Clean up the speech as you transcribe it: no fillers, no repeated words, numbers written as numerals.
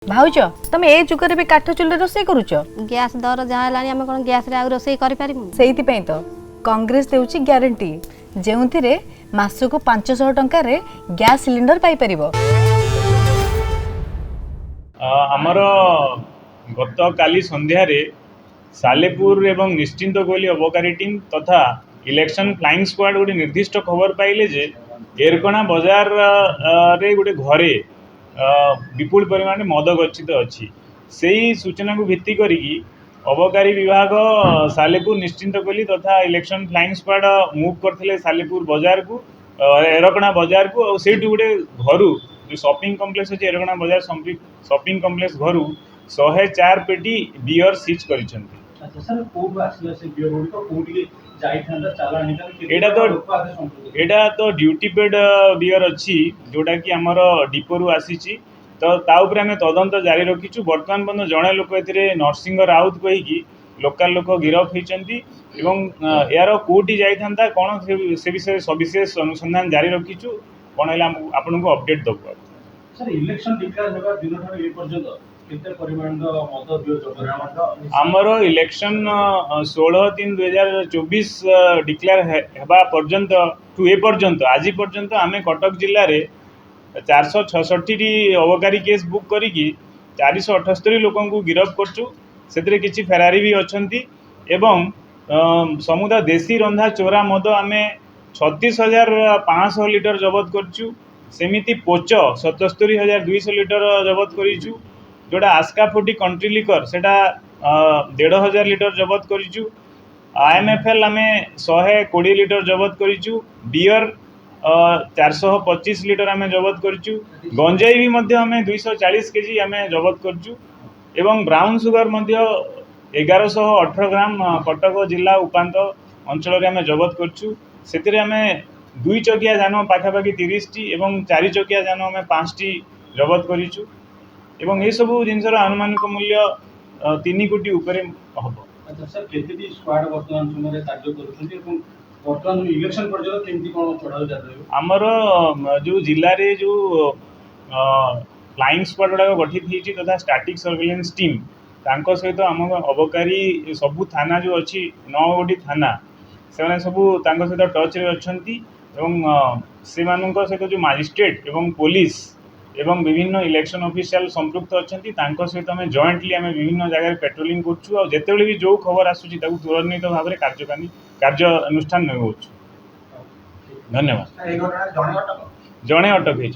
भाउज तुम ए जुगर भी काठ चुल्ली रोषे करूच गैस दर जहाँ है आम कौन गैस रे रोषे से तो कांग्रेस देउची ग्यारंटी जेउथिरे मासको 500 टंका रे गैस सिलिंडर पाई परिबो। आमर गत काली संध्यारे सालेपुर एवं निश्चिंत कोहली अबकारी टीम तथा इलेक्शन फ्लाइंग स्क्वाड गोटे निर्दिष्ट खबर पाइले जे एरकणा बाजार रे गोटे घरे विपुल परिमाण मद गच्छित अच्छी से ही सूचना को भित्ति करिकी अबकारी विभाग सालेपुर निश्चिंत कोहली तथा इलेक्शन फ्लाइंग स्क्वाड मूव करथिले सालेपुर बाजार को एरकणा बाजार को और से गोटे घर जो शॉपिंग कॉम्प्लेक्स अच्छे एरकणा बाजार शॉपिंग कॉम्प्लेक्स घर 104 पेटी बियर सीज करिसेंती। एटा तो ड्यूटी पेड बियर अच्छी जोटा कि आमर डिपोरु आसी तो ताऊपर आम तदंत जारी रखीचु। बर्तमान पर्यंत जड़े लोक ए नरसिंह राउत कहीकि लोकल लोक गिरफ होती यार कौटी जाता कौन से विषय सविशेष अनुसंधान जारी रखीचु कौन है आपन को अपडेट दबा। आमर इलेक्शन 16/3/2024 डिक्लेयर हेबा पर्यंत टू ए पर्यंत आज पर्यंत आम कटक जिले में 466 अबकारी केस बुक करिकी 478 लोक गिरफ करचु। से किसी फेरारी भी अच्छा एवं समुदाय देशी रंधा चोरा मद आम 36,500 लिटर जबत करचु। सेमिति पोच 77,200 लिटर जबत करिचु। जोड़ा आस्का 40 कंट्री लिकर सेटा 1,500 लिटर जबत करिचु। IMFL आम 120 लिटर जबत करिचु। बियर 425 लिटर आम जबत करिचु। गंजाई भी मध्य आम 240 केजी आम जबत करिचु एवं ब्राउन सुगर मध्य 1118 ग्राम कटक जिला उपांत अंचल आम जबत करिचु। से आम 2 चकिया जान पाखापाखि 30 टी एवं 4 चकिया जान आम 5 टी जबत करिचु एवं ये सब जिनसर आनुमानिक मूल्य 3 कोटी उपर हम। अच्छा सर केतेटी स्क्वाड वर्तमान समय कार्य करूछन्ती एवं वर्तमान इलेक्शन पर्यंत केमती कोन चढ़ाव जाय आमर जो जिले रे जो फ्लाइंग स्क्वाड गुड़ा गठित होती तथा स्टैटिक सर्वेलेंस टीम तांको सहित आम अबकारी सबू थाना जो अच्छी 9 गोटी थाना से सबू तांको सहित टच रे अछंती एवं से मानक सहित जो मजिस्ट्रेट एवं पुलिस एवं विभिन्न इलेक्शन ऑफिशियल संपृक्त अच्छी सहित आम जॉइंटली आम विभिन्न जगह पेट्रोलिंग करुँ और जिते भी जो खबर आसूँ त्वरित भाव में कार्यानुष्ठान नहीं। धन्यवाद। जड़े अटक होती।